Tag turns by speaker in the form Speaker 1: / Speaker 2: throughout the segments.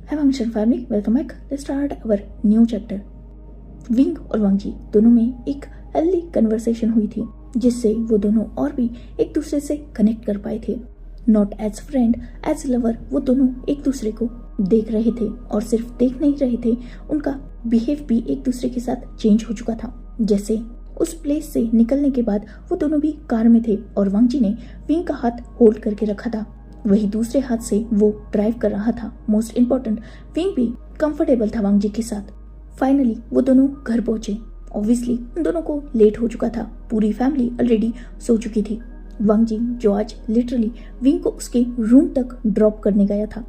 Speaker 1: Hi Function Family, welcome back. Let's start our new chapter. Wing और वांगजी दोनों में एक हेल्दी कन्वर्सेशन हुई थी जिससे वो दोनों और भी एक दूसरे से कनेक्ट कर पाए थे. Not as friend, as lover. वो दोनों एक दूसरे को देख रहे थे और सिर्फ देख नहीं रहे थे, उनका बिहेव भी एक दूसरे के साथ चेंज हो चुका था. जैसे उस प्लेस से निकलने के बाद वो दोनों भी कार में थे और वांगजी ने विंग का हाथ होल्ड करके रखा था, वही दूसरे हाथ से वो ड्राइव कर रहा था. मोस्ट इम्पोर्टेंट, विंग भी कंफर्टेबल था वांगजी के साथ. फाइनली वो दोनों घर पहुंचे. ऑब्वियसली उन दोनों को लेट हो चुका था, पूरी फैमिली ऑलरेडी सो चुकी थी. वांगजी जो आज लिटरली विंग को उसके रूम तक ड्रॉप करने गया था,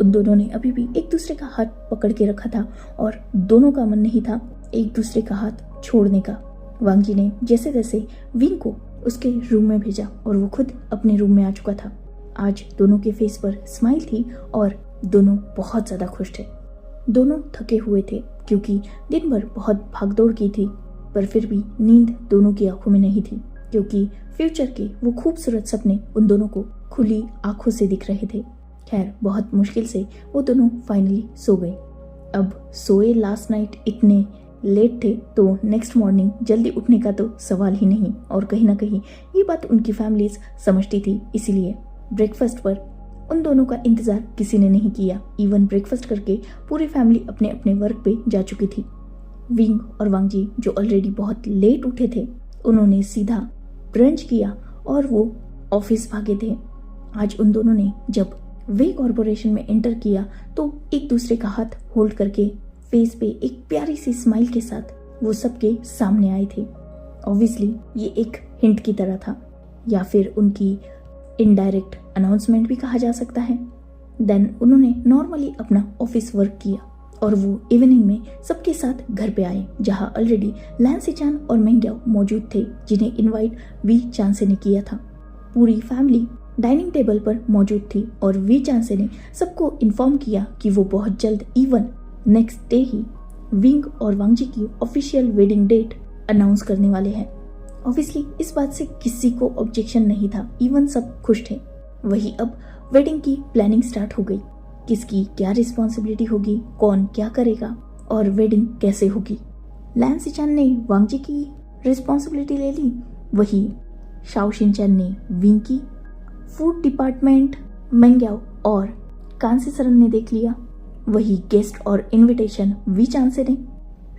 Speaker 1: उन दोनों ने अभी भी एक दूसरे का हाथ पकड़ के रखा था और दोनों का मन नहीं था एक दूसरे का हाथ छोड़ने का. वांगजी ने जैसे तैसे विंग को उसके रूम में भेजा और वो खुद अपने रूम में आ चुका था. आज दोनों के फेस पर स्माइल थी और दोनों बहुत ज्यादा खुश थे. दोनों थके हुए थे क्योंकि दिन भर बहुत भागदौड़ की थी, पर फिर भी नींद दोनों की आंखों में नहीं थी क्योंकि फ्यूचर के वो खूबसूरत सपने उन दोनों को खुली आंखों से दिख रहे थे. खैर, बहुत मुश्किल से वो दोनों फाइनली सो गए. अब सोए लास्ट नाइट इतने लेट थे तो नेक्स्ट मॉर्निंग जल्दी उठने का तो सवाल ही नहीं, और कहीं ना कहीं ये बात उनकी फैमिलीज समझती थी. इसीलिए ब्रेकफास्ट पर उन दोनों का इंतजार किसी ने नहीं किया. इवन ब्रेकफास्ट करके पूरी फैमिली अपने अपने वर्क पे जा चुकी थी. विंग और वांगजी जो ऑलरेडी बहुत लेट उठे थे, उन्होंने सीधा ब्रंच किया और वो ऑफिस भागे थे. आज उन दोनों ने जब वे कॉर्पोरेशन में एंटर किया तो एक दूसरे का हाथ होल्ड करके फेस पे एक प्यारी सी स्माइल के साथ वो सबके सामने आए थे. ऑब्वियसली ये एक हिंट की तरह था या फिर उनकी इनडायरेक्ट अनाउंसमेंट भी कहा जा सकता है. देन उन्होंने नॉर्मली अपना ऑफिस वर्क किया और वो इवनिंग में सबके साथ घर पे आए, जहां ऑलरेडी लैन सिचान और मेंग्याओ मौजूद थे जिन्हें इनवाइट वी चांसे ने किया था. पूरी फैमिली डाइनिंग टेबल पर मौजूद थी और वी चांसे ने सबको इन्फॉर्म किया कि वो बहुत जल्द, इवन नेक्स्ट डे ही, विंग और वांगजी की ऑफिशियल वेडिंग डेट अनाउंस करने वाले हैं. ऑब्वियसली इस बात से किसी को ऑब्जेक्शन नहीं था, इवन सब खुश थे. वही अब वेडिंग की प्लानिंग स्टार्ट हो गई. किसकी क्या रिस्पॉन्सिबिलिटी होगी, कौन क्या करेगा और वेडिंग कैसे होगी. लैन सिचान ने वांगजी की रिस्पॉन्सिबिलिटी ले ली, वही शाओ शिनचैन ने विंग की. फूड डिपार्टमेंट मेंग्याओ और कांसे सरन ने देख लिया. वही गेस्ट और इनविटेशन वी चांसे ने.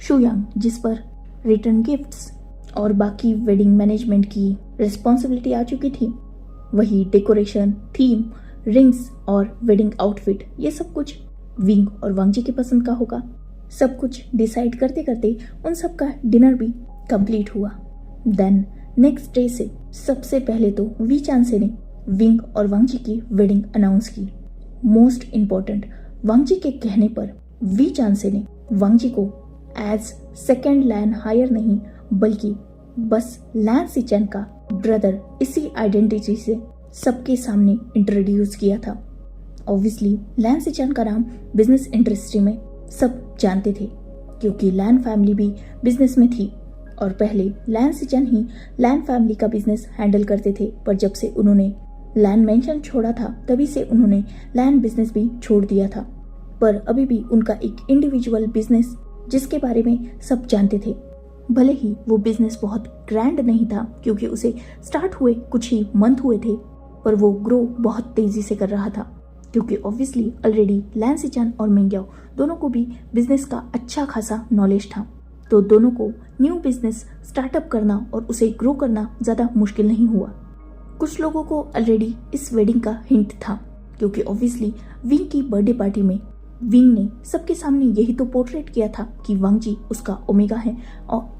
Speaker 1: शुयांग जिस पर रिटर्न गिफ्ट्स और बाकी वेडिंग मैनेजमेंट की रिस्पॉन्सिबिलिटी आ चुकी थी. वही डेकोरेशन, थीम, रिंग्स और वेडिंग आउटफिट, ये सब कुछ विंग और वांगजी के पसंद का होगा. सब कुछ डिसाइड करते करते उन सब का डिनर भी कंप्लीट हुआ. देन नेक्स्ट डे से सबसे पहले तो वी चांसे ने विंग और वांगजी की वेडिंग अनाउंस की. मोस्ट इम्पोर्टेंट, वांगजी के कहने पर वी चांसे ने वांगजी को एज सेकेंड लैन हायर नहीं बल्कि बस लैन सिचान का ब्रदर, इसी आइडेंटिटी से सबके सामने इंट्रोड्यूस किया था. ऑब्वियसली लैन सिचान का नाम बिजनेस इंडस्ट्री में सब जानते थे क्योंकि लैन फैमिली भी बिजनेस में थी और पहले लैन सिचान ही लैन फैमिली का बिजनेस हैंडल करते थे, पर जब से उन्होंने लैन मेंशन छोड़ा था तभी से उन्होंने लैन बिजनेस भी छोड़ दिया था. पर अभी भी उनका एक इंडिविजुअल बिजनेस जिसके बारे में सब जानते थे. भले ही वो बिजनेस बहुत ग्रैंड नहीं था क्योंकि उसे स्टार्ट हुए कुछ ही मंथ हुए थे, पर वो ग्रो बहुत तेजी से कर रहा था क्योंकि ऑब्वियसली ऑलरेडी लैन सिचान और मेंग्याओ दोनों को भी बिजनेस का अच्छा खासा नॉलेज था. तो दोनों को न्यू बिजनेस स्टार्टअप करना और उसे ग्रो करना ज्यादा मुश्किल नहीं हुआ. कुछ लोगों को ऑलरेडी इस वेडिंग का हिंट था क्योंकि ऑब्वियसली विंग की बर्थडे पार्टी में विंग ने सबके सामने यही तो पोर्ट्रेट किया था कि वांगजी उसका ओमेगा है और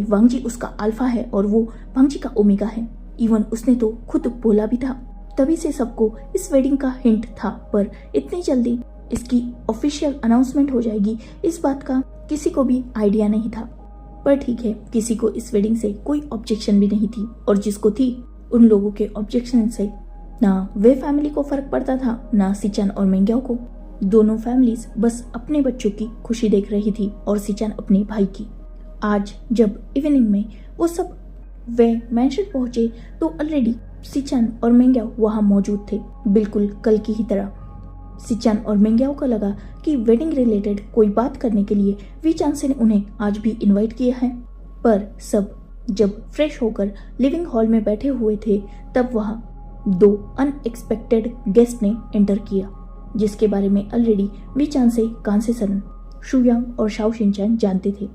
Speaker 1: वांगजी उसका अल्फा है और वो वांगजी का ओमेगा है. इवन उसने तो खुद बोला भी था. तभी से सबको इस वेडिंग का हिंट था, पर इतनी जल्दी इसकी ऑफिशियल अनाउंसमेंट हो जाएगी इस बात का किसी को भी आइडिया नहीं था. पर ठीक है, किसी को इस वेडिंग से कोई ऑब्जेक्शन भी नहीं थी और जिसको थी उन लोगों के ऑब्जेक्शन से ना वे फैमिली को फर्क पड़ता था ना सिचान और मेंग्याओ को. दोनों फैमिलीज बस अपने बच्चों की खुशी देख रही थी और सिचान अपने भाई की. आज जब इवनिंग में वो सब वे मेंशन पहुंचे तो ऑलरेडी सिचान और मेंग्याओ वहां मौजूद थे, बिल्कुल कल की ही तरह. सिचान और मेंग्याओ को लगा कि वेडिंग रिलेटेड कोई बात करने के लिए वी चांसे ने उन्हें आज भी इनवाइट किया है, पर सब जब फ्रेश होकर लिविंग हॉल में बैठे हुए थे तब वहां 2 अनएक्सपेक्टेड गेस्ट ने एंटर किया, जिसके बारे में already we Changze, Cangse Sanren, शुयांग और शाओ शिनचैन जानते थे।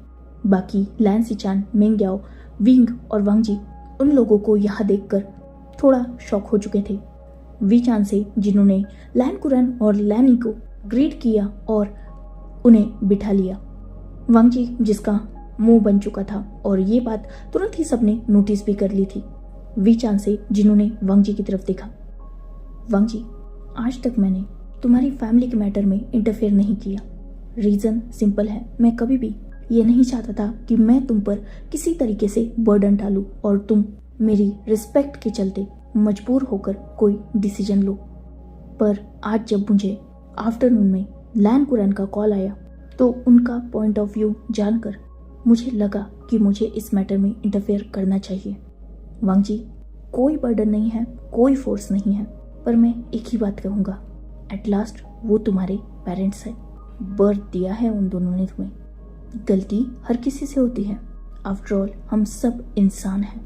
Speaker 1: बाकी लैन सिचान, मेंग्याओ, विंग और वांगजी उन लोगों को यहाँ देखकर थोड़ा शॉक हो चुके थे। वी चांसे, जिन्होंने लैन कुरैन और लैनी को ग्रीट किया और उन्हें बिठा लिया। वांगजी, जिसका मुंह बन चुका था और ये बात तुरंत ही सबने नोटिस भी कर ली थी। वी चांसे, जिन्होंने वांगजी की तरफ देखा। वांगजी, आज तक मैंने तुम्हारी फैमिली के मैटर में इंटरफेयर नहीं किया। रीजन सिंपल है, मैं कभी भी ये नहीं चाहता था कि मैं तुम पर किसी तरीके से बर्डन डालूं और तुम मेरी रिस्पेक्ट के चलते मजबूर होकर कोई डिसीजन लो। पर आज जब मुझे आफ्टरनून में लैन कुरैन का कॉल आया तो उनका पॉइंट ऑफ व्यू जानकर मुझे लगा कि मुझे इस मैटर में इंटरफेयर करना चाहिए। वांगजी, कोई बर्डन नहीं है, कोई फोर्स नहीं है, पर मैं एक ही बात कहूँगा, एट लास्ट वो तुम्हारे पेरेंट्स है। बर्थ दिया है उन दोनों ने तुम्हें। गलती हर किसी से होती है, आफ्टर ऑल हम सब इंसान हैं।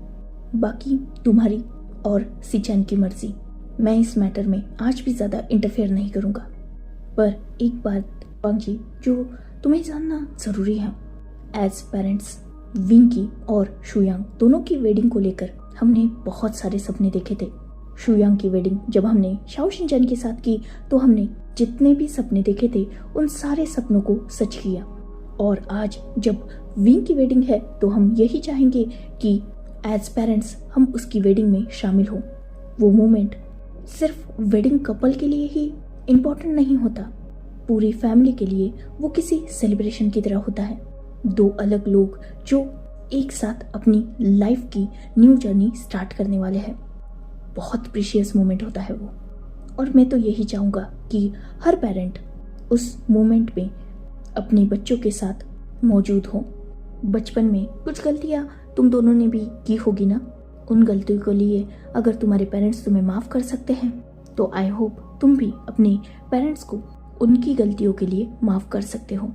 Speaker 1: बाकी तुम्हारी और सिचान की मर्जी। मैं इस मैटर में आज भी ज़्यादा इंटरफेयर नहीं करूँगा। पर एक बात वांगजी जो तुम्हें जानना ज़रूरी है, एज पेरेंट्स विंग की और शुयांग दोनों की वेडिंग को लेकर हमने बहुत सारे सपने देखे थे। शुयांग की वेडिंग जब हमने शाओ शिनचैन के साथ की तो हमने जितने भी सपने देखे थे उन सारे सपनों को सच किया, और आज जब विंग की वेडिंग है तो हम यही चाहेंगे कि एज पेरेंट्स हम उसकी वेडिंग में शामिल हों। वो मोमेंट सिर्फ वेडिंग कपल के लिए ही इम्पोर्टेंट नहीं होता, पूरी फैमिली के लिए वो किसी सेलिब्रेशन की तरह होता है। 2 अलग लोग जो एक साथ अपनी लाइफ की न्यू जर्नी स्टार्ट करने वाले हैं। बहुत प्रीशियस मोमेंट होता है वो, और मैं तो यही चाहूँगा कि हर पेरेंट उस मोमेंट में अपने बच्चों के साथ मौजूद हो। बचपन में कुछ गलतियाँ तुम दोनों ने भी की होगी ना, उन गलतियों के लिए अगर तुम्हारे पेरेंट्स तुम्हें माफ़ कर सकते हैं तो आई होप तुम भी अपने पेरेंट्स को उनकी गलतियों के लिए माफ़ कर सकते हो।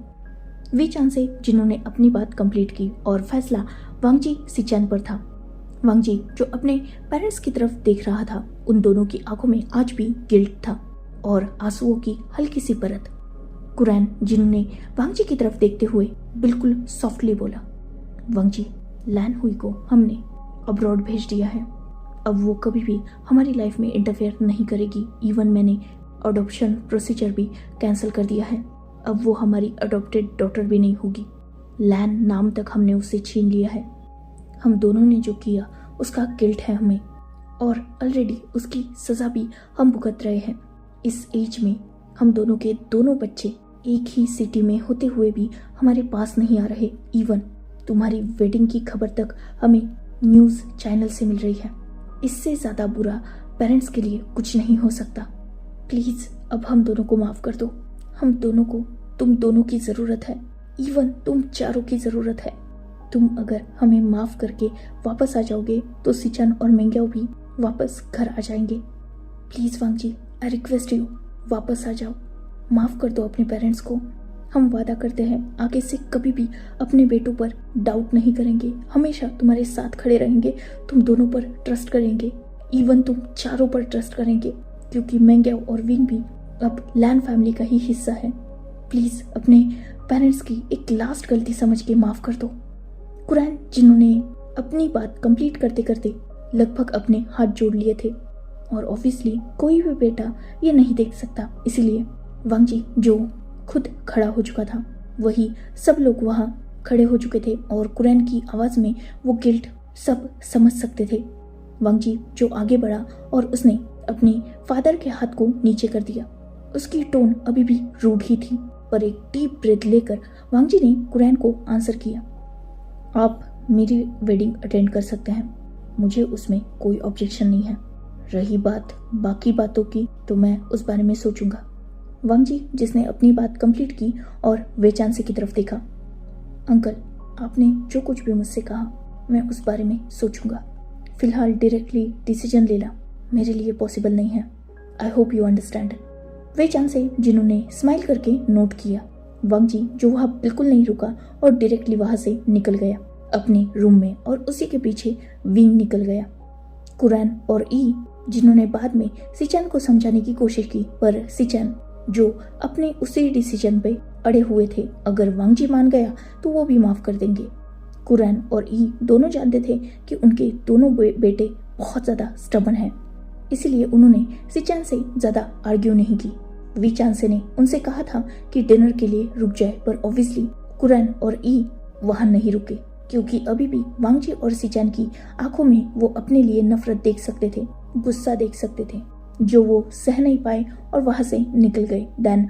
Speaker 1: वी चांसे, जिन्होंने अपनी बात कंप्लीट की और फैसला वांगजी सिचान पर था। वांगजी जो अपने पेरेंट्स की तरफ देख रहा था, उन दोनों की आंखों में आज भी गिल्ट था और आंसुओं की हल्की सी परत। कुरैन, जिन्होंने वांगजी की तरफ देखते हुए बिल्कुल सॉफ्टली बोला, वांगजी, लैन हुई को हमने अब्रॉड भेज दिया है, अब वो कभी भी हमारी लाइफ में इंटरफेयर नहीं करेगी। इवन मैंने अडॉप्शन प्रोसीजर भी कैंसिल कर दिया है, अब वो हमारी अडॉप्टेड डॉटर भी नहीं होगी। लैन नाम तक हमने उससे छीन लिया है। हम दोनों ने जो किया उसका गिल्ट है हमें, और ऑलरेडी उसकी सज़ा भी हम भुगत रहे हैं। इस एज में हम दोनों के दोनों बच्चे एक ही सिटी में होते हुए भी हमारे पास नहीं आ रहे। इवन तुम्हारी वेडिंग की खबर तक हमें न्यूज़ चैनल से मिल रही है। इससे ज़्यादा बुरा पेरेंट्स के लिए कुछ नहीं हो सकता। प्लीज़ अब हम दोनों को माफ़ कर दो। हम दोनों को तुम दोनों की ज़रूरत है, इवन तुम चारों की ज़रूरत है। तुम अगर हमें माफ़ करके वापस आ जाओगे तो सिचान और मेंग्याओ भी वापस घर आ जाएंगे। प्लीज़ वांगजी, आई रिक्वेस्ट यू, वापस आ जाओ, माफ़ कर दो अपने पेरेंट्स को। हम वादा करते हैं आगे से कभी भी अपने बेटों पर डाउट नहीं करेंगे, हमेशा तुम्हारे साथ खड़े रहेंगे, तुम दोनों पर ट्रस्ट करेंगे, इवन तुम चारों पर ट्रस्ट करेंगे, क्योंकि मेंग्याओ और विंग भी अब लैन फैमिली का ही हिस्सा है। प्लीज़ अपने पेरेंट्स की एक लास्ट गलती समझ के माफ़ कर दो। कुरैन, जिन्होंने अपनी बात कंप्लीट करते करते लगभग अपने हाथ जोड़ लिए थे, और ऑब्वियसली कोई भी बेटा ये नहीं देख सकता, इसीलिए वांगजी जो खुद खड़ा हो चुका था, वही सब लोग वहाँ खड़े हो चुके थे, और कुरैन की आवाज़ में वो गिल्ट सब समझ सकते थे। वांगजी जो आगे बढ़ा और उसने अपने फादर के हाथ को नीचे कर दिया। उसकी टोन अभी भी रूड ही थी, पर एक डीप ब्रेथ लेकर वांगजी ने कुरैन को आंसर किया, आप मेरी वेडिंग अटेंड कर सकते हैं, मुझे उसमें कोई ऑब्जेक्शन नहीं है। रही बात बाकी बातों की तो मैं उस बारे में सोचूंगा। वांगजी, जिसने अपनी बात कंप्लीट की और वेचांसे की तरफ देखा, अंकल, आपने जो कुछ भी मुझसे कहा मैं उस बारे में सोचूंगा। फिलहाल डायरेक्टली डिसीजन लेना मेरे लिए पॉसिबल नहीं है। I hope you understand. वे चांद से जिन्होंने स्माइल करके नोट किया। वांग जी जो वहाँ बिल्कुल नहीं रुका और डायरेक्टली वहाँ से निकल गया अपने रूम में और उसी के पीछे विंग निकल गया। कुरैन और ई जिन्होंने बाद में सिचैन को समझाने की कोशिश की, पर सिचैन जो अपने उसी डिसीजन पे अड़े हुए थे, अगर वांग जी मान गया तो वो भी माफ कर देंगे। कुरैन और ई दोनों जानते थे कि उनके दोनों बेटे बहुत ज्यादा स्टबर्न हैं, इसलिए उन्होंने सिचैन से ज्यादा आर्ग्यू नहीं की। वी चांसे ने उनसे कहा था कि डिनर के लिए रुक जाए, पर ऑब्वियसली कुरैन और ई वहां नहीं रुके, क्योंकि अभी भी वांग जी और सिचैन की आंखों में वो अपने लिए नफरत देख सकते थे, गुस्सा देख सकते थे, जो वो सह नहीं पाए और वहां से निकल गए। देन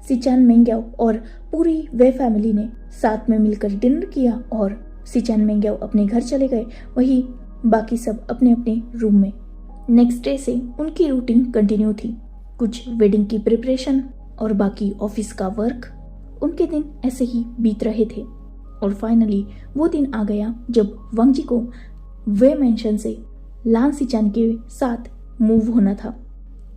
Speaker 1: सिचैन, मेंग्याओ और पूरी वे फैमिली ने साथ में मिलकर डिनर किया और सिचैन मेंग्याओ अपने घर चले गए, वही बाकी सब अपने अपने रूम में। नेक्स्ट डे से उनकी रूटीन कंटिन्यू थी, कुछ वेडिंग की प्रिपरेशन और बाकी ऑफिस का वर्क। उनके दिन ऐसे ही बीत रहे थे और फाइनली वो दिन आ गया जब वांग जी को वे मेंशन से लान सिचैन के साथ मूव होना था।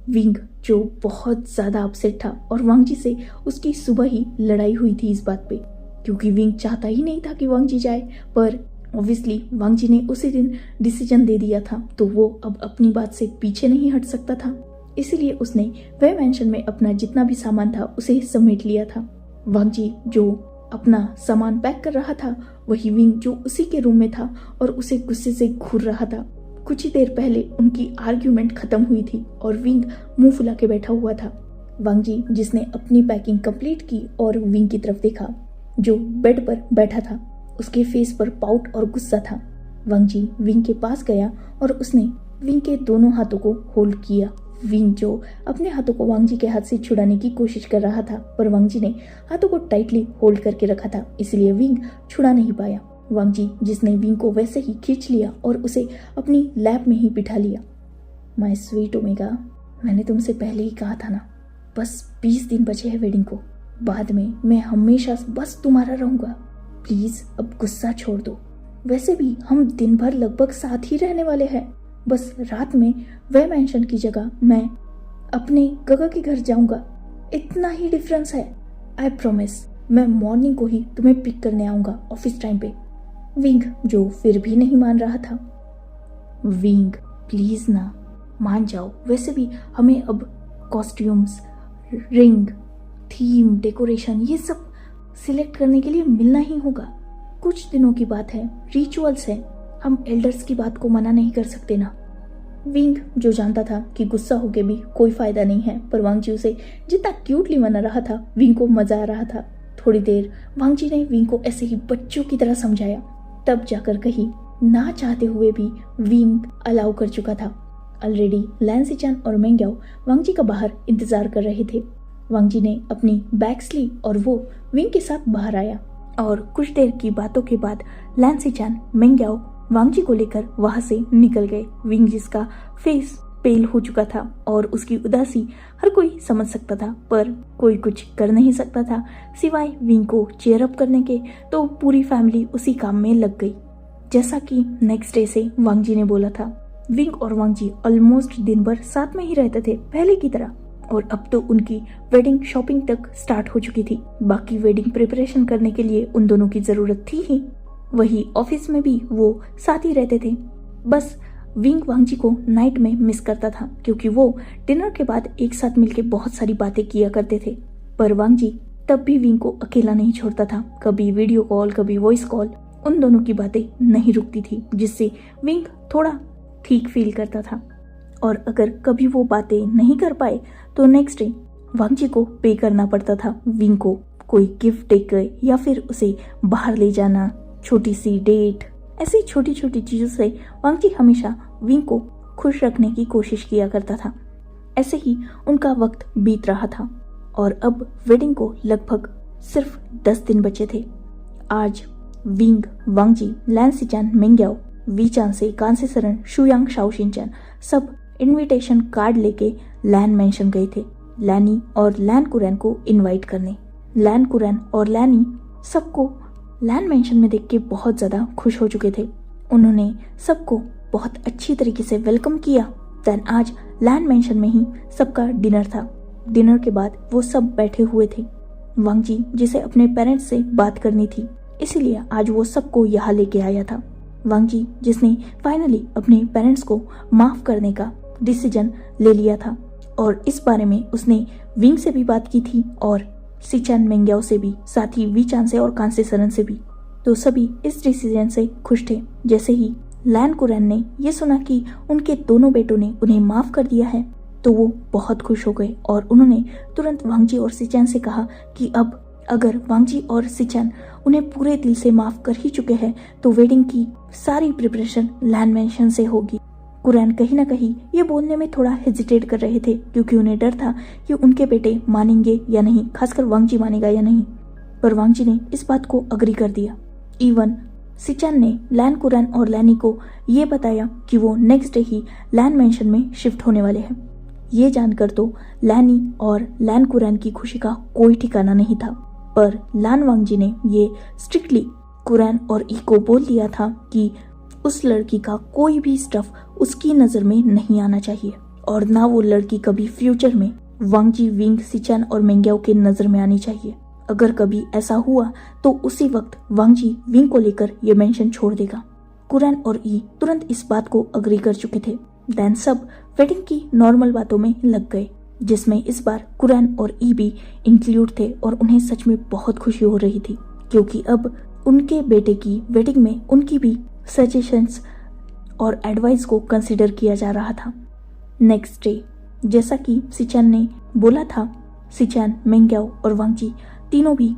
Speaker 1: विंग जो बहुत ज्यादा अपसेट था और वांग जी से उसकी सुबह ही लड़ाई हुई थी इस बात पे, क्योंकि विंग चाहता ही नहीं था कि वांग जी जाए, पर ऑब्वियसली वांग जी ने उसी दिन डिसीजन दे दिया था, तो वो अब अपनी बात से पीछे नहीं हट सकता था। इसीलिए उसने वे मेंशन में अपना जितना भी सामान था उसे समेट लिया था। वांग जी जो अपना सामान पैक कर रहा था, वही विंग जो उसी के रूम में था और उसे गुस्से से घूर रहा था। कुछ ही देर पहले उनकी आर्ग्यूमेंट खत्म हुई थी और विंग मुंह फुला के बैठा हुआ था। वांग जी जिसने अपनी पैकिंग कंप्लीट की और विंग की तरफ देखा जो बेड पर बैठा था, उसके फेस पर पाउट और गुस्सा था। वांग जी विंग के पास गया और उसने विंग के दोनों हाथों को होल्ड किया। विंग जो अपने हाथों को वांग जी के हाथ से छुड़ाने की कोशिश कर रहा था, पर वांग जी ने हाथों को टाइटली होल्ड करके रखा था, इसलिए विंग छुड़ा नहीं पाया। वांग जी जिसने विंग को वैसे ही खींच लिया और उसे अपनी लैप में ही बिठा लिया। माय स्वीट ओमेगा, मैंने तुमसे पहले ही कहा था ना, बस 20 दिन बचे हैं वेडिंग को, बाद में मैं हमेशा बस तुम्हारा रहूंगा। प्लीज अब गुस्सा छोड़ दो, वैसे भी हम दिन भर लगभग साथ ही रहने वाले हैं। बस रात में वे मेंशन की जगह मैं अपने गगा के घर जाऊंगा, इतना ही डिफरेंस है। आई प्रॉमिस मैं मॉर्निंग को ही तुम्हें पिक करने आऊंगा ऑफिस टाइम पे। विंग जो फिर भी नहीं मान रहा था। विंग प्लीज ना, मान जाओ, वैसे भी हमें अब कॉस्ट्यूम्स, रिंग, थीम, डेकोरेशन ये सब सिलेक्ट करने के लिए मिलना ही होगा। कुछ दिनों की बात है, रिचुअल्स है, हम एल्डर्स की बात को मना नहीं कर सकते ना। विंग जो जानता था कि गुस्सा होके भी कोई फायदा नहीं है, पर वांग जी उसे जितना क्यूटली मना रहा था, विंग को मजा आ रहा था। थोड़ी देर वांग जी ने विंग को ऐसे ही बच्चों की तरह समझाया, तब जाकर कहीं ना चाहते हुए भी विंग अलाउ कर चुका था। ऑलरेडी लैन सिचैन और मेंग्याओ वांग जी का बाहर इंतजार कर रहे थे। वांग जी ने अपनी बैग्स ली और वो विंग के साथ बाहर आया और कुछ देर की बातों के बाद लैन सिचैन, मेंग्याओ वांग जी को लेकर वहां से निकल गए। विंग जिसका फेस पेल हो चुका था और उसकी उदासी हर कोई समझ सकता था, पर कोई कुछ कर नहीं सकता था सिवाय विंग को चेयर अप करने के, तो पूरी फैमिली उसी काम में लग गई। जैसा कि नेक्स्ट डे से वांग जी ने बोला था, विंग और वांग जी ऑलमोस्ट दिन भर साथ में ही रहते थे पहले की तरह, और अब तो उनकी वेडिंग शॉपिंग तक स्टार्ट हो चुकी थी। बाकी वेडिंग प्रिपरेशन करने के लिए उन दोनों की जरूरत थी ही, वही ऑफिस में भी वो साथ ही रहते थे। बस विंग वांग जी को नाइट में मिस करता था, क्योंकि वो डिनर के बाद एक साथ मिलके बहुत सारी बातें किया करते थे, पर वांग जी तब भी विंग को अकेला नहीं छोड़ता था। कभी वीडियो कॉल, कभी वॉइस कॉल, उन दोनों की बातें नहीं रुकती थी, जिससे विंग थोड़ा ठीक फील करता था। और अगर कभी वो बातें नहीं कर पाए तो नेक्स्ट डे वांग जी को पे करना पड़ता था विंग को कोई गिफ्ट देकर, या फिर उसे बाहर ले जाना, छोटी सी डेट, ऐसी छोटी छोटी चीजों से वांग जी हमेशा विंग को खुश रखने की कोशिश किया करता था। ऐसे ही उनका वक्त बीत रहा था और अब वेडिंग को लगभग सिर्फ 10 दिन बचे थे। आज Wing, Wangji, Lan Xichen, Meng Yao, Wei Changze, Cangse Sanren, Xue Yang, Xiao Xingchen सब इनविटेशन कार्ड लेके लैन मेंशन गए थे लैनी और लैन कुरैन को इनवाइट करने। लैन कुरैन और लैनी सबको लैन मेंशन में देख के बहुत ज्यादा खुश हो चुके थे। उन्होंने सबको बहुत अच्छी तरीके से वेलकम किया। देन आज लैन मेंशन में ही सबका डिनर था। डिनर के बाद वो सब बैठे हुए थे। वांग जी जिसे अपने पेरेंट्स से बात करनी थी, इसीलिए आज वो सबको यहाँ लेके आया था। वांग जी जिसने फाइनली अपने पेरेंट्स को माफ करने का डिसीजन ले लिया था और इस बारे में उसने विंग से भी बात की थी और सिचन मेंग्याओ से भी, साथ ही वीचान से और कांसे सरन से भी। तो सभी इस डिसीजन से खुश थे। जैसे ही लैन कुरैन ने ये सुना कि उनके दोनों बेटों ने उन्हें माफ कर दिया है तो वो बहुत खुश हो गए और उन्होंने तुरंत वांग जी और सिचन से कहा कि अब अगर वांग जी और सिचन उन्हें पूरे दिल से माफ कर ही चुके हैं तो वेडिंग की सारी प्रिपरेशन लैन मेंशन से होगी। कुरैन कहीं ना कहीं ये बोलने में थोड़ा हेजिटेट कर रहे थे क्योंकि उन्हें डर था कि उनके बेटे मानेंगे या नहीं, खासकर वांग जी मानेगा या नहीं। पर वांग जी ने इस बात को अग्री कर दिया। इवन सिचन ने लैन कुरैन और लैनी को ये बताया कि वो नेक्स्ट डे ही लैन मेंशन में शिफ्ट होने वाले हैं। ये जानकर तो लैनी और लैन कुरैन की खुशी का कोई ठिकाना नहीं था, पर लैन वांग जी ने ये स्ट्रिक्टली कुरैन और ई को बोल दिया था कि उस लड़की का कोई भी स्टफ उसकी नजर में नहीं आना चाहिए और ना वो लड़की कभी फ्यूचर में वांग जी, विंग, सिचन और मेंग्याओ के नजर में आनी चाहिए। अगर कभी ऐसा हुआ तो उसी वक्त वांग जी विंग को लेकर ये मेंशन छोड़ देगा। कुरैन और ई तुरंत इस बात को अग्री कर चुके थे। देन सब वेडिंग की नॉर्मल बातों में लग गए, जिसमें इस बार कुरैन और ई भी इंक्लूड थे और उन्हें सच में बहुत खुशी हो रही थी क्योंकि अब उनके बेटे की वेडिंग में उनकी भी सजेशंस और एडवाइस को कंसिडर किया जा रहा था। नेक्स्ट डे जैसा कि सिचन ने बोला था, सिचन, मेंग्याओ और वांग जी तीनों भी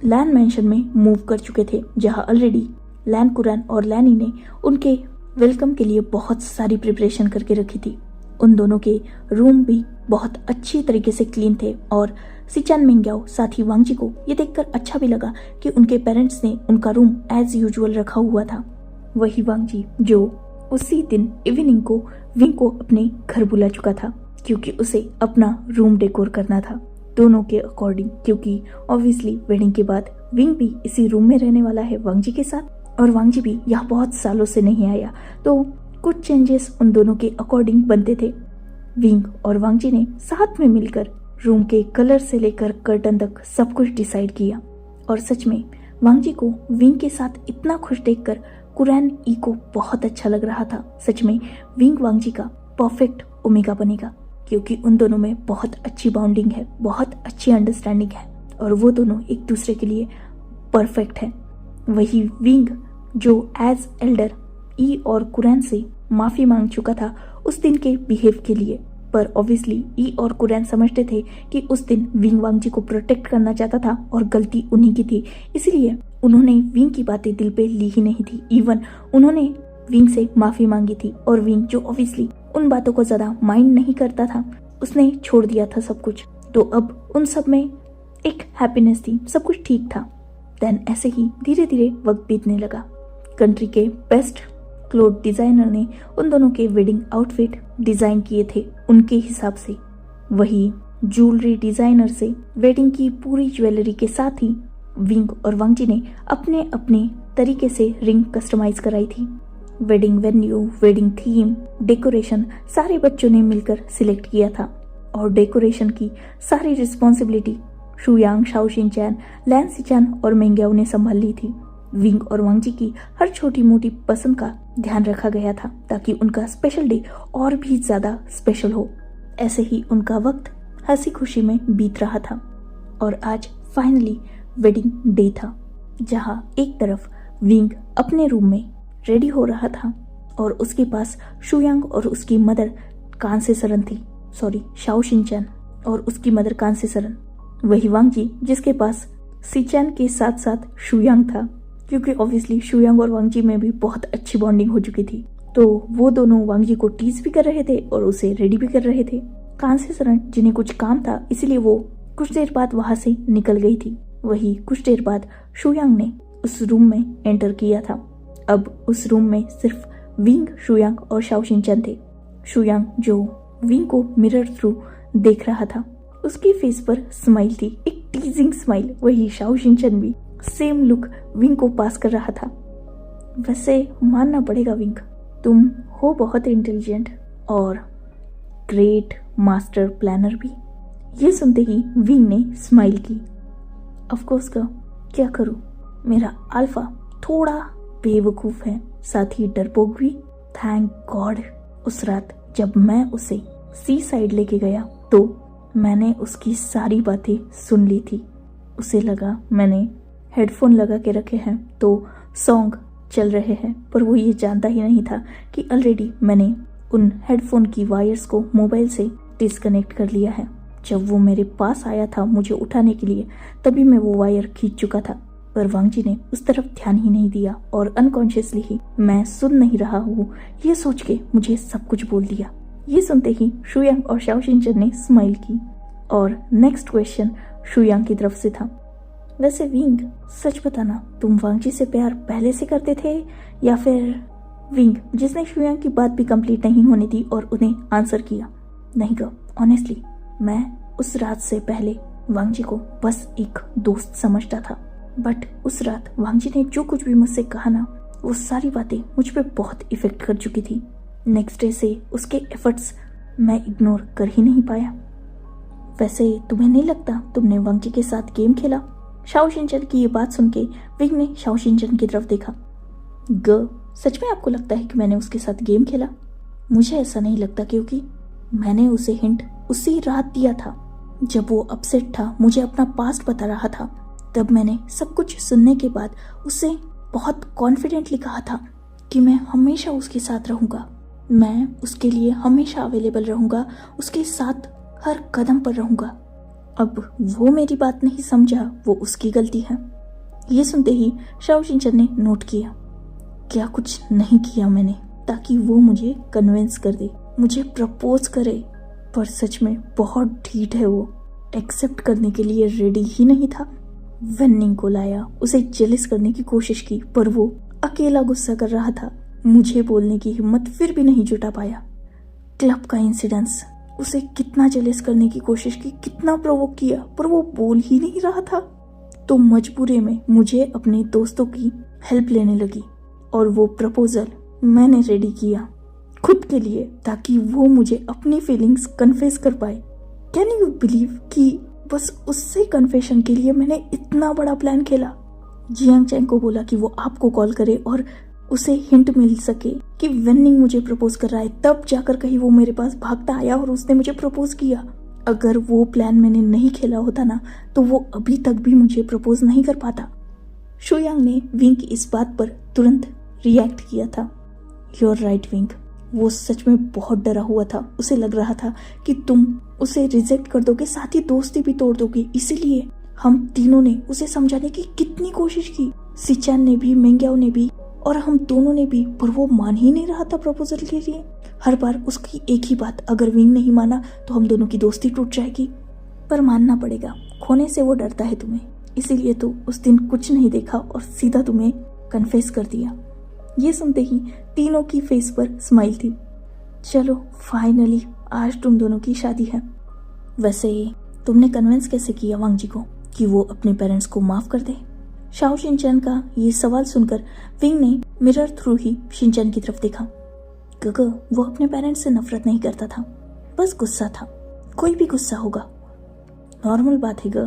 Speaker 1: लैन मेंशन में मूव कर चुके थे, जहां ऑलरेडी लैन कुरैन और लैनी ने उनके वेलकम के लिए बहुत सारी प्रिपरेशन करके रखी थी। उन दोनों के रूम भी बहुत अच्छी तरीके से क्लीन थे और सिचन, मेंग्याओ साथ ही वांग जी को ये देखकर अच्छा भी लगा कि उनके पेरेंट्स ने उनका रूम एज यूजुअल रखा हुआ था। वही वांग जी जो उसी दिन इवनिंग को विंग को अपने घर बुला चुका था क्योंकि उसे अपना रूम डेकोर करना था दोनों के अकॉर्डिंग, क्योंकि ऑब्वियसली वेडिंग के बाद विंग भी इसी रूम में रहने वाला है वांग जी के साथ और वांग जी भी यहाँ बहुत सालों से नहीं आया, तो कुछ चेंजेस उन दोनों के अकॉर्डिंग बनते थे। विंग और वांग जी ने साथ में मिलकर रूम के कलर से लेकर कर्टन तक सब कुछ डिसाइड किया और सच में वांग जी को विंग के साथ इतना खुश देखकर कुरैन ई को बहुत अच्छा लग रहा था। सच में विंग वांग जी का परफेक्ट ओमेगा बनेगा क्योंकि उन दोनों में बहुत अच्छी बॉन्डिंग है, बहुत अच्छी अंडरस्टैंडिंग है और वो दोनों एक दूसरे के लिए परफेक्ट है। वही विंग जो एज एल्डर ई और कुरैन से माफी मांग चुका था उस दिन के बिहेव के लिए, पर ऑब्वियसली ई और कुरैन समझते थे कि उस दिन विंग वांग जी को प्रोटेक्ट करना चाहता था और गलती उन्हीं की थी, इसलिए उन्होंने विंग की बातें दिल पे ली ही नहीं थी। इवन उन्होंने विंग से माफी मांगी थी और विंग जो ऑब्वियसली उन बातों को ज्यादा माइंड नहीं करता था, उसने छोड़ दिया था सब कुछ। तो अब उन सब में एक हैप्पीनेस थी, सब कुछ ठीक था। देन ऐसे ही धीरे धीरे वक्त बीतने लगा। कंट्री के बेस्ट क्लोथ डिजाइनर ने उन दोनों के वेडिंग आउटफिट डिजाइन किए थे उनके हिसाब से। वही ज्वेलरी डिजाइनर से वेडिंग की पूरी ज्वेलरी के साथ ही विंग और वांग जी ने अपने अपने तरीके से रिंग कस्टमाइज कराई थी। Wedding venue, wedding theme, decoration सारे बच्चों ने मिलकर सिलेक्ट किया था और डेकोरेशन की सारी रिस्पॉन्सिबिलिटी शुयांग, शाओशिनचैन, लैन सिचन और मेंग्याओ ने संभाल ली थी। विंग और वांग जी की हर छोटी मोटी पसंद का ध्यान रखा गया था ताकि उनका स्पेशल डे और भी ज्यादा स्पेशल हो। ऐसे ही उनका वक्त हंसी खुशी में बीत रहा था और आज फाइनली वेडिंग डे था, जहां एक तरफ विंग अपने रूम में रेडी हो रहा था और उसके पास शुयांग और उसकी मदर कांसे सरन थी, शाओशिनचैन और उसकी मदर कांसे सरन। वही वांग जी जिसके पास सिचैन के साथ साथ शुयांग था, क्योंकि ऑब्वियसली शुयांग और वांग जी में भी बहुत अच्छी बॉन्डिंग हो चुकी थी, तो वो दोनों वांग जी को टीज भी कर रहे थे और उसे रेडी भी कर रहे थे। कांसे सरन जिन्हें कुछ काम था इसलिए वो कुछ देर बाद वहां से निकल गई थी। वही कुछ देर बाद शुयांग ने उस रूम में एंटर किया था। अब उस रूम में सिर्फ विंग, शुयांग और शाओशिनचैन थे। शुयांग जो विंग को मिरर थ्रू देख रहा था, उसकी फेस पर स्माइल थी, एक टीजिंग स्माइल। वही शाओशिनचैन भी सेम लुक विंग को पास कर रहा था। वैसे मानना पड़ेगा विंग, तुम हो बहुत इंटेलिजेंट और ग्रेट मास्टर प्लानर भी। ये सुनते ही विंग ने स्माइल की। ऑफ कोर्स का, क्या करूं, मेरा अल्फा थोड़ा बेवकूफ है, साथ ही डरपोक भी। थैंक गॉड उस रात जब मैं उसे सी साइड लेके गया तो मैंने उसकी सारी बातें सुन ली थी। उसे लगा मैंने हेडफोन लगा के रखे हैं तो सॉन्ग चल रहे हैं, पर वो ये जानता ही नहीं था कि ऑलरेडी मैंने उन हेडफोन की वायर्स को मोबाइल से डिस्कनेक्ट कर लिया है। जब वो मेरे पास आया था मुझे उठाने के लिए, तभी मैं वो वायर खींच चुका था, पर वांगजी ने उस तरफ ध्यान ही नहीं दिया और अनकॉन्शियसली ही मैं सुन नहीं रहा हूँ ये सोच के मुझे सब कुछ बोल दिया। ये सुनते ही शुयांग और शाओशिनचन ने स्माइल की और नेक्स्ट क्वेश्चन शुयांग की तरफ से था। वैसे विंग, सच बताना, तुम वांगजी से प्यार पहले से करते थे या फिर? विंग, जिसने शुयांग की बात भी कंप्लीट नहीं होने दी और उन्हें आंसर किया, नहीं गो, ऑनेस्टली मैं उस रात से पहले वांगजी को बस एक दोस्त समझता था, बट उस रात वांगजी ने जो कुछ भी मुझसे कहा ना, वो सारी बातें मुझ पे बहुत इफेक्ट कर चुकी थी। नेक्स्ट डे से उसके एफर्ट्स मैं इग्नोर कर ही नहीं पाया। वैसे तुम्हें नहीं लगता तुमने वांगजी के साथ गेम खेला? शाओशिनचन की ये बात सुन के विंग ने शाओशिनचन की तरफ देखा। सच में आपको लगता है कि मैंने उसके साथ गेम खेला? मुझे ऐसा नहीं लगता, क्योंकि मैंने उसे हिंट उसी रात दिया था जब वो अपसेट था, मुझे अपना पास्ट बता रहा था। तब मैंने सब कुछ सुनने के बाद उसे बहुत कॉन्फिडेंटली कहा था कि मैं हमेशा उसके साथ रहूंगा, मैं उसके लिए हमेशा अवेलेबल रहूंगा, उसके साथ हर कदम पर रहूंगा। अब वो मेरी बात नहीं समझा, वो उसकी गलती है। ये सुनते ही शाओशिनचन ने नोट किया, क्या कुछ नहीं किया मैंने ताकि वो मुझे कन्विंस कर दे, मुझे प्रपोज करे, पर सच में बहुत ढीठ है वो, एक्सेप्ट करने के लिए रेडी ही नहीं था। वेन्निंग को लाया, उसे जेलस करने की कोशिश की, पर वो अकेला गुस्सा कर रहा था, मुझे बोलने की हिम्मत फिर भी नहीं जुटा पाया। क्लब का इंसिडेंस, उसे कितना जेलस करने की कोशिश की, कितना प्रोवोक किया, पर वो बोल ही नहीं रहा था। तो मजबूरी में मुझे अपने दोस्तों की हेल्प लेने लगी और वो प्रपोजल मैंने रेडी किया खुद के लिए, ताकि वो मुझे अपनी फीलिंग्स कन्फेस कर पाए। कैन यू बिलीव कि बस उससे कन्फेशन के लिए मैंने इतना बड़ा प्लान खेला। जियांग चैंग को बोला कि वो आपको कॉल करे और उसे हिंट मिल सके कि वेन्निंग मुझे प्रपोज कर रहा है, तब जाकर कहीं वो मेरे पास भागता आया और उसने मुझे प्रपोज किया। अगर वो प्लान मैंने नहीं खेला होता ना, तो वो अभी तक भी मुझे प्रपोज नहीं कर पाता। शुयांग ने विंग की इस बात पर तुरंत रिएक्ट किया था। यूर राइट विंग, वो सच में बहुत डरा हुआ था। उसे लग रहा था कि तुम उसे रिजेक्ट कर दोगे, साथ ही दोस्ती भी तोड़ दोगे। इसीलिए हम तीनों ने उसे समझाने की कितनी कोशिश की, सिचान ने भी, मेंग्याओ ने भी और हम दोनों ने भी, पर वो मान ही नहीं रहा था प्रपोजल के लिए। हर बार उसकी एक ही बात, अगर विंग नहीं माना तो हम दोनों की दोस्ती टूट जाएगी। पर मानना पड़ेगा, खोने से वो डरता है तुम्हें, इसीलिए तो उस दिन कुछ नहीं देखा और सीधा तुम्हें कन्फेस कर दिया। ये सुनते ही तीनों की फेस पर स्माइल थी। चलो फाइनली आज तुम दोनों की शादी है। वैसे तुमने कन्विंस कैसे किया वांगजी को कि वो अपने पेरेंट्स को माफ कर दे? शाओशिनचन का ये सवाल सुनकर विंग ने मिरर थ्रू ही शिनचन की तरफ देखा। वो अपने पेरेंट्स से नफरत नहीं करता था, बस गुस्सा था। कोई भी गुस्सा होगा, नॉर्मल बात है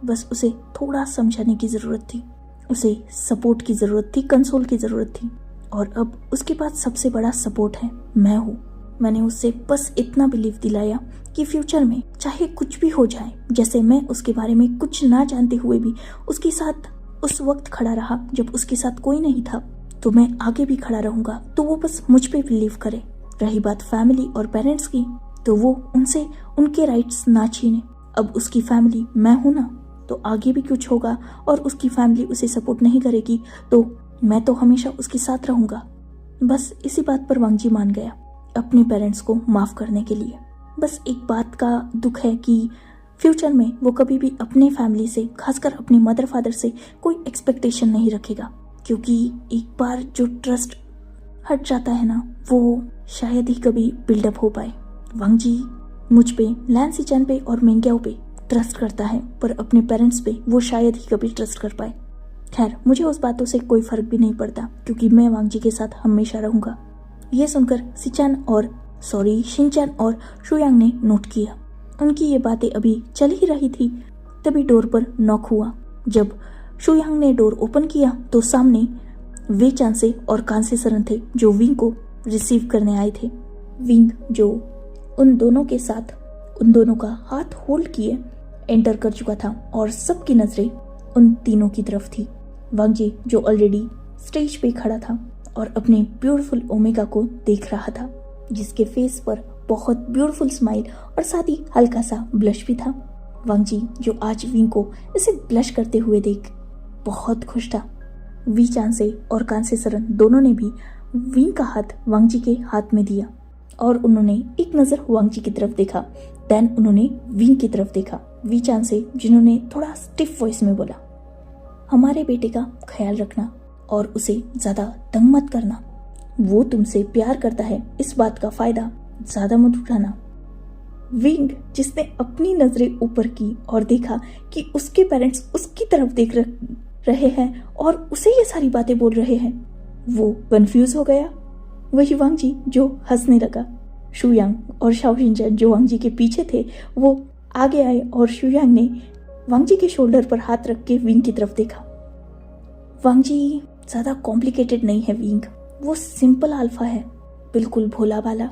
Speaker 1: बस उसे थोड़ा समझाने की जरूरत थी, उसे सपोर्ट की जरूरत थी, कंसोल की जरूरत थी। और अब उसके पास सबसे बड़ा सपोर्ट है, मैं हूँ। मैंने उससे बस इतना बिलीव दिलाया कि फ्यूचर में चाहे कुछ भी हो जाए, जैसे मैं उसके बारे में कुछ ना जानते हुए भी उसके साथ उस वक्त खड़ा रहा जब उसके साथ कोई नहीं था, तो मैं आगे भी खड़ा रहूंगा। तो वो बस मुझ पे बिलीव करे। रही बात फैमिली और पेरेंट्स की, तो वो उनसे उनके राइट्स ना छीने। अब उसकी फैमिली मैं हूं ना, तो आगे भी कुछ होगा और उसकी फैमिली उसे सपोर्ट नहीं करेगी तो मैं तो हमेशा उसके साथ रहूंगा। बस इसी बात पर वांगजी मान गया अपने पेरेंट्स को माफ करने के लिए। बस एक बात का दुख है कि फ्यूचर में वो कभी भी अपने फैमिली से, खासकर अपने मदर फादर से कोई एक्सपेक्टेशन नहीं रखेगा, क्योंकि एक बार जो ट्रस्ट हट जाता है ना, वो शायद ही कभी बिल्डअप हो पाए। वांगजी मुझ पे, लैन सिचान पे और मेंग्याओ पे ट्रस्ट करता है, पर अपने पेरेंट्स पे वो शायद ही कभी ट्रस्ट कर पाए। खैर, मुझे उस बातों से कोई फर्क भी नहीं पड़ता, क्योंकि मैं वांगजी के साथ हमेशा रहूंगा। ये सुनकर शिनचैन और शुयांग ने नोट किया। उनकी ये बातें अभी चल ही रही थी, तभी डोर पर नॉक हुआ। जब शुयांग ने डोर ओपन किया तो सामने वे चांसे और कांसे सरन थे जो विंग को रिसीव करने आए थे। विंग जो उन दोनों के साथ उन दोनों का हाथ होल्ड किए एंटर कर चुका था और सबकी नजरें उन तीनों की तरफ थी। वांग जी जो ऑलरेडी स्टेज पे खड़ा था और अपने ब्यूटीफुल ओमेगा को देख रहा था, जिसके फेस पर बहुत ब्यूटीफुल स्माइल और साथ ही हल्का सा ब्लश भी था। वांग जी जो आज विंग को इसे ब्लश करते हुए देख बहुत खुश था। वी चांसे और कांसे सरन दोनों ने भी विंग का हाथ वांग जी के हाथ में दिया और उन्होंने एक नजर वांग जी की तरफ देखा, देन उन्होंने विंग की तरफ देखा। वी चांसे जिन्होंने थोड़ा स्टिफ वॉइस में बोला, हमारे बेटे का ख्याल रखना और उसे ज्यादा तंग मत करना, वो तुमसे प्यार करता है, इस बात का फायदा ज्यादा मत उठाना। विंग जिसने अपनी नजरें ऊपर की और देखा कि उसके पेरेंट्स उसकी तरफ देख रहे हैं और उसे ये सारी बातें बोल रहे हैं, वो कंफ्यूज हो गया। वही वांग जी जो हंसने लगा। शुयांग और शाओशिनचैन जो वांग जी के पीछे थे वो आगे आए और शुयांग ने वांग जी के शोल्डर पर हाथ रख के विंग की तरफ देखा। वांग जी ज्यादा कॉम्प्लिकेटेड नहीं है विंग, वो सिंपल अल्फा है, बिल्कुल भोला भाला,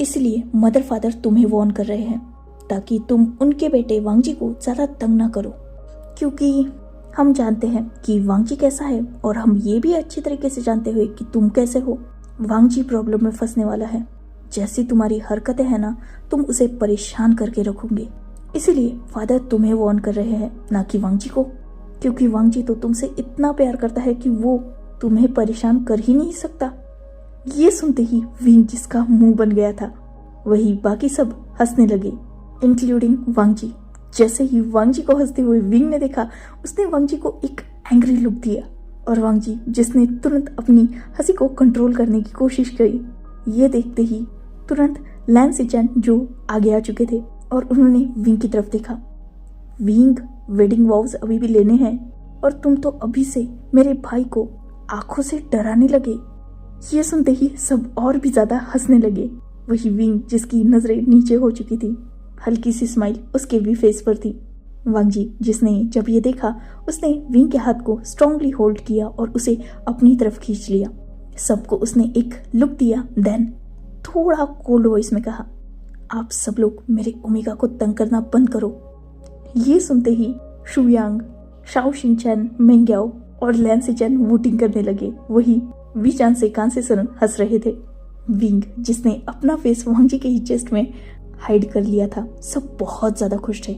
Speaker 1: इसलिए मदर फादर तुम्हें वार्न कर रहे हैं ताकि तुम उनके बेटे वांग जी को ज्यादा तंग ना करो, क्योंकि हम जानते हैं कि वांग जी कैसा है और हम ये भी अच्छी तरीके से जानते हुए कि तुम कैसे हो। वांग जी प्रॉब्लम में फंसने वाला है, जैसी तुम्हारी हरकतें हैं ना, तुम उसे परेशान करके रखोगे, इसीलिए फादर तुम्हें वार्न कर रहे हैं, ना कि वांग जी को, क्योंकि वांग जी तो तुमसे इतना प्यार करता है कि वो तुम्हें परेशान कर ही नहीं सकता। ये सुनते ही विंग जिसका मुंह बन गया था, वही बाकी सब हंसने लगे, इंक्लूडिंग वांग जी। जैसे ही वांग जी को हंसते हुए विंग ने देखा, उसने वांग जी को एक एंग्री लुक दिया और वांग जी जिसने तुरंत अपनी हंसी को कंट्रोल करने की कोशिश करी, ये देखते ही तुरंत लैन सिचैन जो आगे आ चुके थे और उन्होंने विंग की तरफ देखा। विंग, वेडिंग वॉव्स अभी भी लेने हैं और तुम तो अभी से मेरे भाई को आंखों से डराने लगे। ये सुनते ही सब और भी ज्यादा हंसने लगे। वही विंग जिसकी नजरें नीचे हो चुकी थी, हल्की सी स्माइल उसके भी फेस पर थी। वांग जी जिसने जब ये देखा, उसने विंग के हाथ को स्ट्रांगली होल्ड किया और उसे अपनी तरफ खींच लिया। सबको उसने एक लुक दिया, देन थोड़ा कोल्ड वॉइस में कहा, आप सब लोग मेरे ओमेगा को तंग करना बंद करो। ये सुनते ही शुयांग, शाओशिनचैन, मेंग्याओ और लैन सिचैन वोटिंग करने लगे। वही वी चांसे कांसे सरन हंस रहे थे। विंग जिसने अपना फेस वांग जी के ही चेस्ट में हाइड कर लिया था, सब बहुत ज्यादा खुश थे।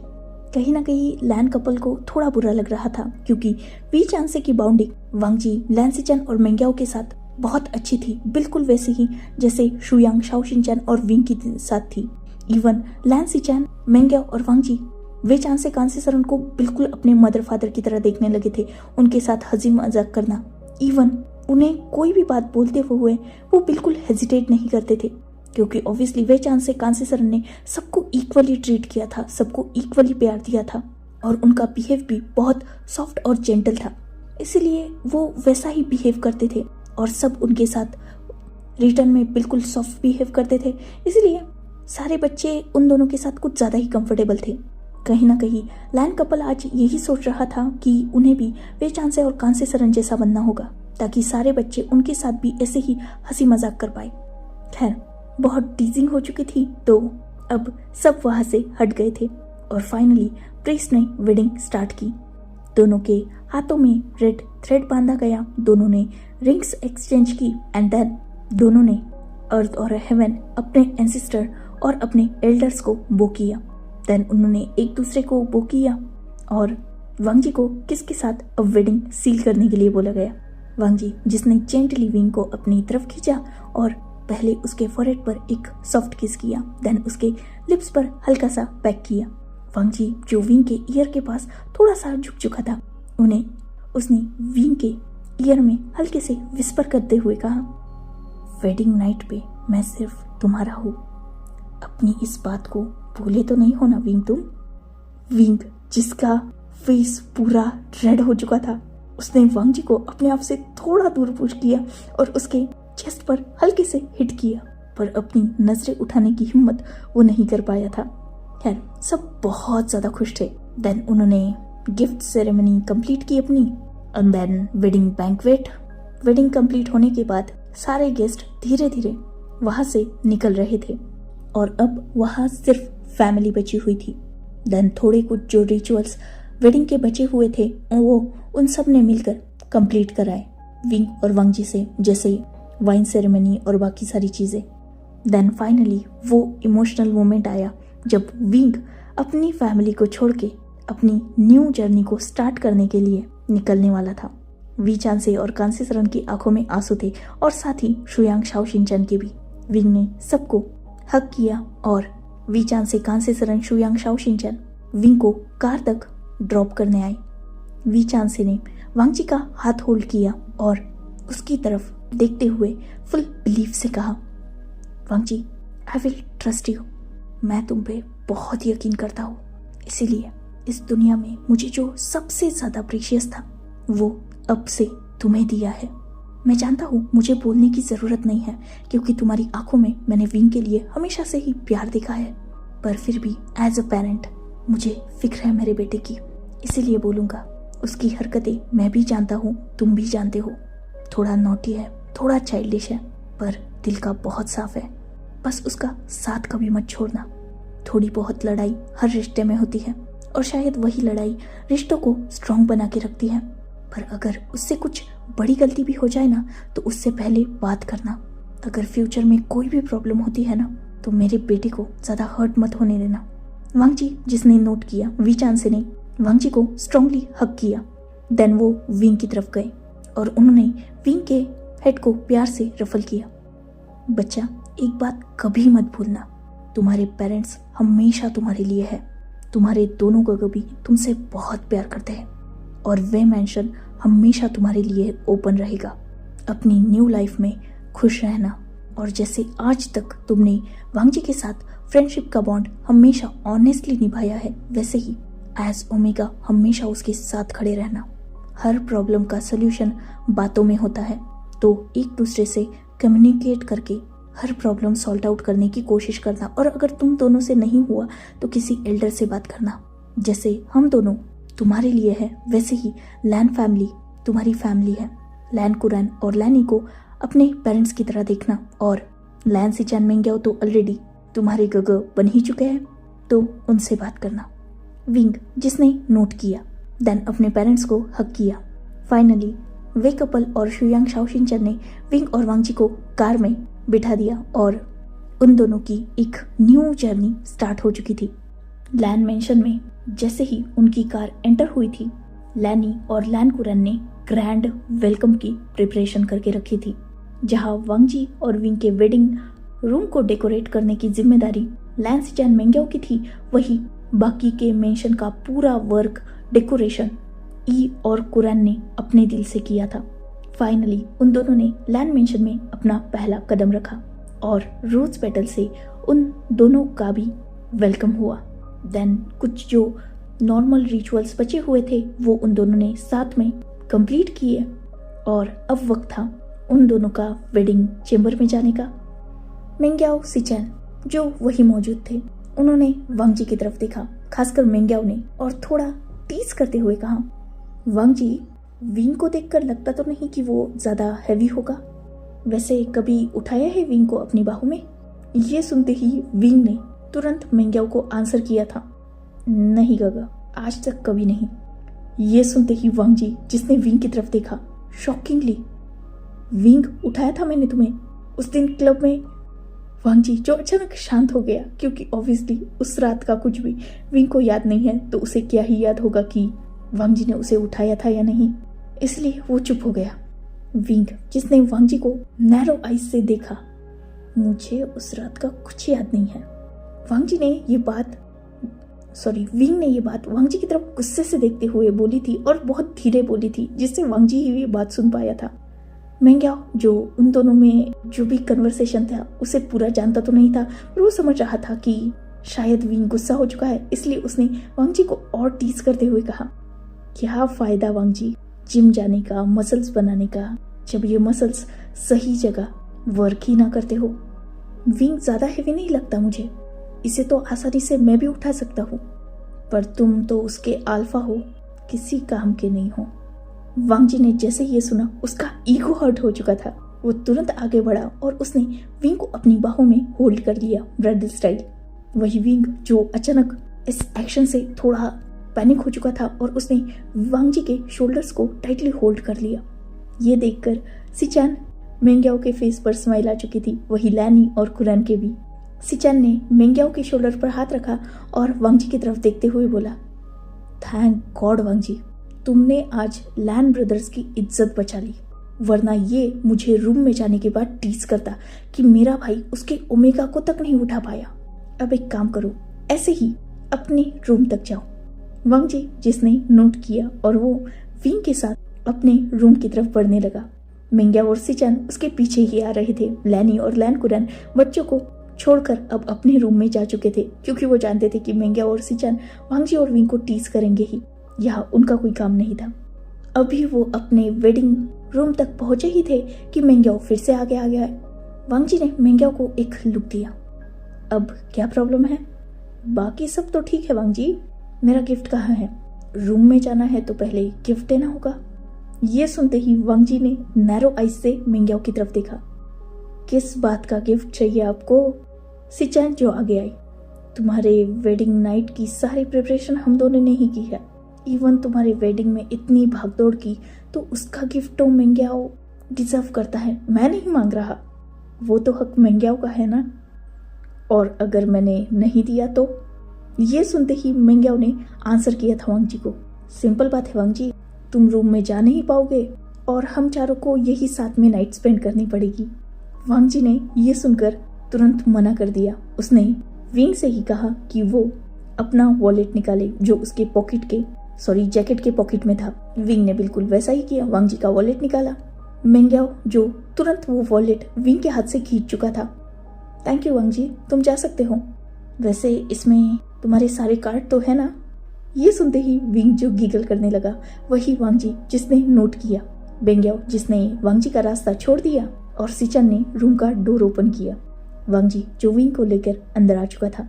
Speaker 1: कहीं ना कहीं लैन कपल को थोड़ा बुरा लग रहा था, क्योंकि वी चांसे की बाउंडिंग वांग जी, लैन सिचैन और मेंग्याओ के साथ बहुत अच्छी थी, बिल्कुल वैसे ही जैसे शुयांग, शाओशिनचैन और विंग के साथ थी। इवन लैन सिचैन, मेंग्याओ और वांग जी वे चांसे कांसे सरन को बिल्कुल अपने मदर फादर की तरह देखने लगे थे, उनके साथ हंसी मजाक करना। इवन उन्हें कोई भी बात बोलते हुए वो बिल्कुल हेजिटेट नहीं करते थे, क्योंकि ऑब्वियसली वे चांसे कांसे सरन ने सबको इक्वली ट्रीट किया था, सबको इक्वली प्यार दिया था और उनका बिहेव भी बहुत सॉफ्ट और जेंटल था, इसलिए वो वैसा ही बिहेव करते थे और सब उनके साथ रिटर्न में बिल्कुल सॉफ्ट बिहेव करते थे। इसलिए सारे बच्चे उन दोनों के साथ कुछ ज़्यादा ही कंफर्टेबल थे। कहीं ना कहीं लैन कपल आज यही सोच रहा था कि उन्हें भी वे चांसे और कांसे सरन जैसा बनना होगा, ताकि सारे बच्चे उनके साथ भी ऐसे ही हंसी मजाक कर पाए। खैर, बहुत टीजिंग हो चुकी थी तो अब सब वहां से हट गए थे और फाइनली प्रीस्ट ने वेडिंग स्टार्ट की। दोनों के हाथों में रेड थ्रेड बांधा गया, दोनों ने रिंग्स एक्सचेंज की एंड देन दोनों ने अर्थ और हेवन, अपने एंसेस्टर और अपने एल्डर्स को बो किया। देन उन्होंने एक दूसरे को बो किया और वांग जी को किसके साथ अब वेडिंग सील करने के लिए बोला गया। वांग जी जिसने जेंटली विंग को अपनी तरफ खींचा और पहले उसके फोरहेड पर एक सॉफ्ट किस किया, देन उसके लिप्स पर हल्का सा पैक किया। वांग जी जो विंग के ईयर के पास थोड़ा सा झुक चुका था, उसने विंग के ईयर में हल्के से विस्पर करते हुए कहा, वेडिंग नाइट पे मैं सिर्फ तुम्हारा हूँ, अपनी इस बात को भूले तो नहीं हो ना विंग तुम। विंग जिसका फेस पूरा रेड हो चुका था, उसने वांग जी को अपने आप से थोड़ा दूर पुश किया और उसके चेस्ट पर हल्के से हिट किया, पर अपनी नजरें उठाने की हिम्मत वो नहीं कर पाया था। खैर सब बहुत ज्यादा खुश थे। देन उन्होंने गिफ्ट सेरेमनी कंप्लीट की अपनी, and then wedding banquet. Wedding complete होने के बाद सारे गेस्ट धीरे धीरे वहां से निकल रहे थे और अब वहां सिर्फ फैमिली बची हुई थी। देन थोड़े कुछ जो रिचुअल्स वेडिंग के बचे हुए थे वो उन सब ने मिलकर कंप्लीट कराए विंग और वांग जी से, जैसे वाइन सेरेमनी और बाकी सारी चीजें। देन फाइनली वो इमोशनल मोमेंट आया जब विंग अपनी फैमिली को छोड़ के अपनी न्यू जर्नी को स्टार्ट करने के लिए निकलने वाला था। वी चांसे और कांसी सरन की आंखों में आंसू थे और साथ ही शुयांग शाओ शिनचैन के भी। विंग ने सबको हक किया और Wei Changze, Cangse Sanren, Xue Yang Xiao Xingchen Wing को कार तक ड्रॉप करने आए। वी चांसे ने वांग जी का हाथ होल्ड किया और उसकी तरफ देखते हुए फुल बिलीफ से कहा, वांग जी, आई विल ट्रस्ट यू। मैं तुम पे बहुत यकीन करता हूँ, इसीलिए इस दुनिया में मुझे जो सबसे ज्यादा प्रीशियस था वो अब से तुम्हें दिया है। मैं जानता हूँ मुझे बोलने की जरूरत नहीं है क्योंकि तुम्हारी आंखों में मैंने विंग के लिए हमेशा से ही प्यार देखा है, पर फिर भी एज अ पेरेंट मुझे फिक्र है मेरे बेटे की, इसीलिए बोलूंगा। उसकी हरकतें मैं भी जानता हूँ, तुम भी जानते हो। थोड़ा नॉटी है, थोड़ा चाइल्डिश है, पर दिल का बहुत साफ है। बस उसका साथ कभी मत छोड़ना। थोड़ी बहुत लड़ाई हर रिश्ते में होती है और शायद वही लड़ाई रिश्तों को स्ट्रॉन्ग बना के रखती है, पर अगर उससे कुछ बड़ी गलती भी हो जाए ना तो उससे पहले बात करना। अगर फ्यूचर में कोई भी प्रॉब्लम होती है ना तो मेरे बेटे को ज्यादा हर्ट मत होने देना। वांग जी, जिसने नोट किया, वी चांसे ने वांग जी को स्ट्रांगली हक किया। देन वो विंग की तरफ गए और उन्होंने विंग के हेड को प्यार से रफल किया। बच्चा, एक बात कभी मत भूलना, तुम्हारे पेरेंट्स हमेशा तुम्हारे लिए है। तुम्हारे दोनों गगो भी तुमसे बहुत प्यार करते हैं और वे मेंशन हमेशा तुम्हारे लिए ओपन रहेगा। अपनी न्यू लाइफ में खुश रहना और जैसे आज तक तुमने वांग जी के साथ फ्रेंडशिप का बॉन्ड हमेशा ऑनेस्टली निभाया है, वैसे ही एज ओमेगा हमेशा उसके साथ खड़े रहना। हर प्रॉब्लम का सलूशन बातों में होता है, तो एक दूसरे से कम्युनिकेट करके हर प्रॉब्लम सॉल्व आउट करने की कोशिश करना। और अगर तुम दोनों से नहीं हुआ तो किसी एल्डर से बात करना। जैसे हम दोनों तुम्हारे लिए है, वैसे ही लैन फैमिली तुम्हारी फैमिली है। लैन कुरैन और लैनी को अपने पेरेंट्स की तरह देखना, और लैन सिचान मेंग्याओ तो ऑलरेडी तुम्हारे गगो बन ही चुके हैं, तो उनसे बात करना। विंग, जिसने नोट किया, देन अपने पेरेंट्स को हक किया। फाइनली वे कपल और शुयांग शाओ शिनचैन ने विंग और वांग जी को कार में बिठा दिया और उन दोनों की एक न्यू जर्नी स्टार्ट हो चुकी थी। लैन मेंशन में जैसे ही उनकी कार एंटर हुई थी, लैनी और लैन कुरैन ने ग्रैंड वेलकम की प्रिपरेशन करके रखी थी, जहां वांग जी और विंग के वेडिंग रूम को डेकोरेट करने की जिम्मेदारी लैन सिचान मेंग्याओ की थी। वही बाकी के मेंशन का पूरा वर्क डेकोरेशन ई और कुरैन ने अपने दिल से किया था। फाइनली उन दोनों ने लैन मेंशन में अपना पहला कदम रखा और रोज पेटल से उन दोनों का भी वेलकम हुआ। देन कुछ जो नॉर्मल रिचुअल्स बचे हुए थे वो उन दोनों ने साथ में कंप्लीट किए और अब वक्त था उन दोनों का वेडिंग चेंबर में जाने का। मेंग्याओ सिचैन जो वही मौजूद थे, उन्होंने वांग जी की तरफ देखा, खासकर मेंग्याओ ने, और थोड़ा टीज करते हुए कहा, वांग जी, विंग को देखकर लगता तो नहीं कि वो ज्यादा हैवी होगा। वैसे कभी उठाया है विंग को अपनी बाहों में? ये सुनते ही विंग ने तुरंत मेंग्याओ को आंसर किया था, नहीं गगा, आज तक कभी नहीं। ये सुनते ही वांग जी, जिसने विंग की तरफ देखा, शॉकिंगली, विंग उठाया था मैंने तुम्हें उस दिन क्लब में? वांग जी जो अचानक शांत हो गया, क्योंकि ऑब्वियसली उस रात का कुछ भी विंग को याद नहीं है, तो उसे क्या ही याद होगा कि वांग जी ने उसे उठाया था या नहीं, इसलिए वो चुप हो गया। विंग, जिसने वांग जी को नैरो आइज से देखा, मुझे उस रात का कुछ याद नहीं है। विंग ने ये बात वांग जी की तरफ गुस्से से देखते हुए बोली थी और बहुत धीरे बोली थी, जिससे वांग जी ही ये बात सुन पाया था। मेंग्याओ, जो उन दोनों में जो भी कन्वर्सेशन था उसे पूरा जानता तो नहीं था, पर वो समझ रहा था कि शायद विंग गुस्सा हो चुका है, इसलिए उसने वांग जी को और टीज करते हुए कहा, क्या फायदा वांग जी जिम जाने का, मसल्स बनाने का, जब ये मसल्स सही जगह वर्क ही ना करते हो। विंग ज्यादा हेवी नहीं लगता मुझे, इसे तो आसानी से मैं भी उठा सकता हूँ, पर तुम तो उसके अल्फा हो, किसी काम के नहीं हो। वांग जी ने जैसे ये सुना उसका ईगो हर्ट हो चुका था। वो तुरंत आगे बढ़ा और उसने विंग को अपनी बाहों में होल्ड कर लिया ब्रदर स्टाइल। वही विंग जो अचानक इस एक्शन से थोड़ा पैनिक हो चुका था और उसने वांग जी के शोल्डर्स को टाइटली होल्ड कर लिया। ये देखकर सिचान मेंग्याओ के फेस पर स्माइल आ चुकी थी, वही लैनी और कुरान के भी। सिचान ने मेंग्याओ के शोल्डर पर हाथ रखा और वांग जी की तरफ देखते हुए बोला, थैंक गॉड वांग जी, तुमने आज लैन ब्रदर्स की इज्जत बचा ली, वरना ये मुझे रूम में जाने के बाद टीज करता कि मेरा भाई उसके ओमेगा को तक नहीं उठा पाया। अब एक काम करो, ऐसे ही अपने रूम तक जाओ। वांग जी जिसने नोट किया और वो विंग के साथ अपने रूम की तरफ बढ़ने लगा। मेंग्याओ और सिचान उसके पीछे ही आ रहे थे। लैनी और लैन कुरान बच्चों को छोड़कर अब अपने रूम में जा चुके थे, क्योंकि वो जानते थे कि मेंग्याओ और सिचान वांग जी और विंग को टीज करेंगे ही। यहाँ उनका कोई काम नहीं था। अभी वो अपने वेडिंग रूम तक पहुंचे ही थे कि मेंग्याओ फिर से आगे आ गया। वांग जी ने मेंग्याओ को एक लुक दिया। अब क्या प्रॉब्लम है? बाकी सब तो ठीक है वांग जी, मेरा गिफ्ट कहाँ है? रूम में जाना है तो पहले गिफ्ट देना होगा। ये सुनते ही वांग जी ने नैरो आइज से मेंग्याओ की तरफ देखा। किस बात का गिफ्ट चाहिए आपको? सिचान जो आगे आई, तुम्हारे वेडिंग नाइट की सारी प्रिपरेशन हम दोनों ने ही की है। इवन तुम्हारे वेडिंग में इतनी भागदौड़ की तो उसका गिफ्ट तो मेंग्याओ डिजर्व करता है। मैं नहीं मांग रहा, वो तो हक मेंग्याओ का है ना। और अगर मैंने नहीं दिया तो? ये सुनते ही मेंग्याओ ने आंसर किया था वांग जी को, सिंपल बात है वांग जी, तुम रूम में जा नहीं पाओगे और हम चारों को यही साथ में नाइट स्पेंड करनी पड़ेगी। वांग जी ने ये सुनकर तुरंत मना कर दिया। उसने विंग से ही कहा कि वो अपना वॉलेट निकाले जो उसके जैकेट के पॉकेट में था। विंग ने बिल्कुल वैसा ही किया, वांग जी का वॉलेट निकाला। मेंग्याओ जो तुरंत वो वॉलेट विंग के हाथ से खींच चुका था। थैंक यू वांग जी, तुम जा सकते हो। वैसे इसमें तुम्हारे सारे कार्ड तो है ना? ये सुनते ही विंग जो गिगल करने लगा, वही वांग जी जिसने नोट किया। मेंग्याओ जिसने वांग जी का रास्ता छोड़ दिया और सिचान ने रूम का डोर ओपन किया। वांग जी जो विंग को लेकर अंदर आ चुका था।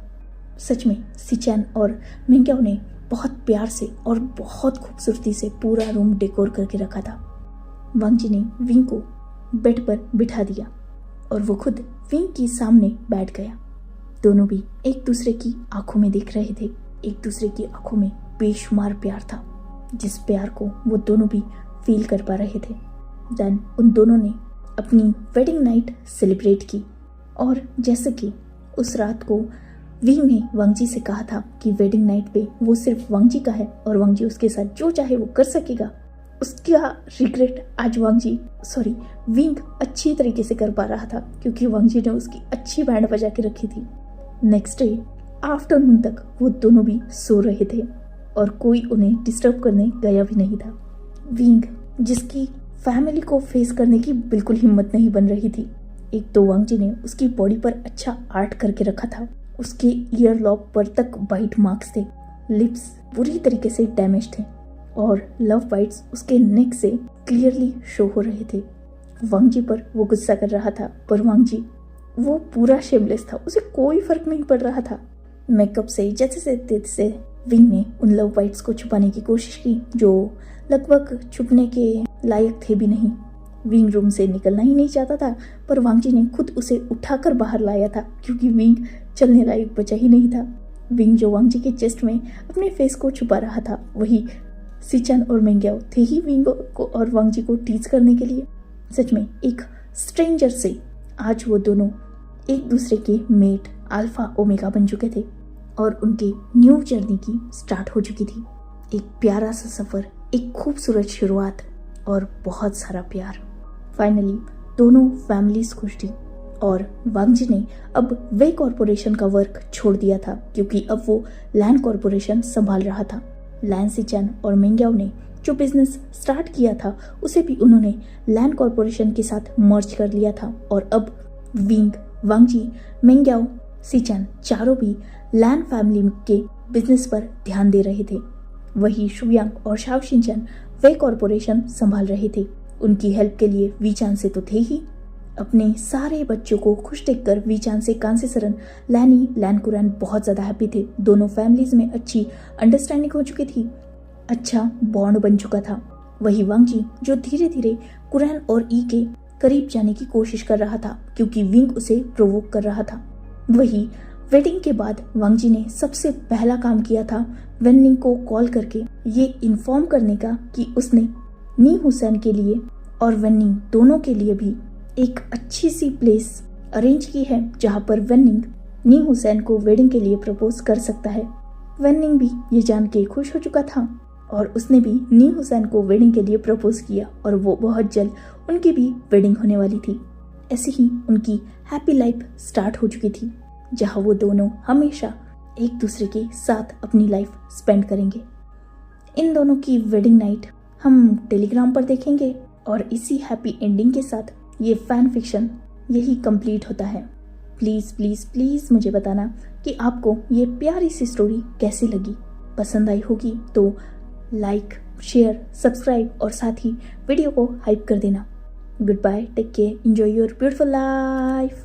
Speaker 1: सच में सिचान और मेंग्याओ ने बहुत प्यार से और बहुत खूबसूरती से पूरा रूम डेकोर करके रखा था। वांग जी ने विंग को बेड पर बिठा दिया और वो खुद विंग के सामने बैठ गया। दोनों भी एक दूसरे की आंखों में देख रहे थे। एक दूसरे की आंखों में बेशुमार प्यार था, जिस प्यार को वो दोनों भी फील कर पा रहे थे। देन उन दोनों ने अपनी वेडिंग नाइट सेलिब्रेट की। और जैसे कि उस रात को विंग ने वांग जी से कहा था कि वेडिंग नाइट पे वो सिर्फ वांग जी का है और वांग जी उसके साथ जो चाहे वो कर सकेगा, उसका रिग्रेट आज विंग अच्छी तरीके से कर पा रहा था, क्योंकि वांग जी ने उसकी अच्छी बैंड बजा के रखी थी। नेक्स्ट डे आफ्टरनून तक वो दोनों भी सो रहे थे और कोई उन्हें डिस्टर्ब करने गया भी नहीं था। विंग जिसकी फैमिली को फेस करने की बिल्कुल हिम्मत नहीं बन रही थी। एक तो वांग जी ने उसकी बॉडी पर अच्छा आर्ट करके रखा था, उसके ईयर लॉब पर तक बाइट मार्क्स थे, लिप्स पूरी तरीके से डैमेज थे और लव बाइट्स उसके नेक से क्लियरली शो हो रहे थे। वांग जी पर वो गुस्सा कर रहा था, पर वांग जी वो पूरा शेमलेस था, उसे कोई फर्क नहीं पड़ रहा था। मेकअप से जैसे विंग ने उन लव बाइट्स को छुपाने की कोशिश की, जो लगभग छुपने के लायक थे भी नहीं। विंग रूम से निकलना ही नहीं चाहता था, पर वांग जी ने खुद उसे उठाकर बाहर लाया था, क्योंकि विंग चलने लायक बचा ही नहीं था। विंग जो वांग जी के चेस्ट में अपने फेस को छुपा रहा था, वही सिचान और मेंग्याओ थे ही विंग को और वांग जी को टीज करने के लिए। सच में एक स्ट्रेंजर से आज वो दोनों एक दूसरे के मेट अल्फा ओमेगा बन चुके थे और उनकी न्यू जर्नी की स्टार्ट हो चुकी थी। एक प्यारा सा सफर, एक खूबसूरत शुरुआत और बहुत सारा प्यार। फाइनली दोनों फैमिलीज खुश थी और वांग जी ने अब वे कॉरपोरेशन का वर्क छोड़ दिया था, क्योंकि अब वो लैन कॉरपोरेशन संभाल रहा था। लैन सिचान और मेंग्याओ ने जो बिजनेस स्टार्ट किया था उसे भी उन्होंने लैन कॉरपोरेशन के साथ मर्ज कर लिया था और अब विंग, वांग जी, मेंग्याओ, सिचान चारों भी लैन फैमिली के बिजनेस पर ध्यान दे रहे थे। वही शुयांग और शाओ शिनचैन वे कॉरपोरेशन संभाल रहे थे। उनकी हेल्प के लिए वी चान से तो थे ही, अपने सारे बच्चों को खुश देखकर वीचान से कांसेसरन, लैनी, लैनकुरैन बहुत ज़्यादा हैप्पी थे। दोनों फैमिलीज में अच्छी अंडरस्टैंडिंग हो चुकी थी, अच्छा बॉन्ड बन चुका था। वही वांगजी जो धीरे धीरे कुरैन और ई के करीब जाने की कोशिश कर रहा था क्योंकि विंग उसे प्रोवोक कर रहा था। वही वेडिंग के बाद वांगजी ने सबसे पहला काम किया था वेन्निंग को कॉल करके ये इन्फॉर्म करने का कि उसने नी हुसैन के लिए और वेन्निंग दोनों के लिए भी एक अच्छी सी प्लेस अरेंज की है जहां पर वेन्निंग नी हुसैन को वेडिंग के लिए प्रपोज कर सकता है। वेन्निंग भी ये जान के खुश हो चुका था और उसने भी नी हुसैन को वेडिंग के लिए प्रपोज किया और वो बहुत जल्द उनकी भी वेडिंग होने वाली थी। ऐसे ही उनकी हैप्पी लाइफ स्टार्ट हो चुकी थी जहां वो दोनों हमेशा एक दूसरे के साथ अपनी लाइफ स्पेंड करेंगे। इन दोनों की वेडिंग नाइट हम टेलीग्राम पर देखेंगे और इसी हैप्पी एंडिंग के साथ ये फैन फिक्शन यही कंप्लीट होता है। प्लीज़ प्लीज़ प्लीज़ मुझे बताना कि आपको ये प्यारी सी स्टोरी कैसी लगी। पसंद आई होगी तो लाइक, शेयर, सब्सक्राइब और साथ ही वीडियो को हाइप कर देना। Goodbye, take care, enjoy your beautiful life.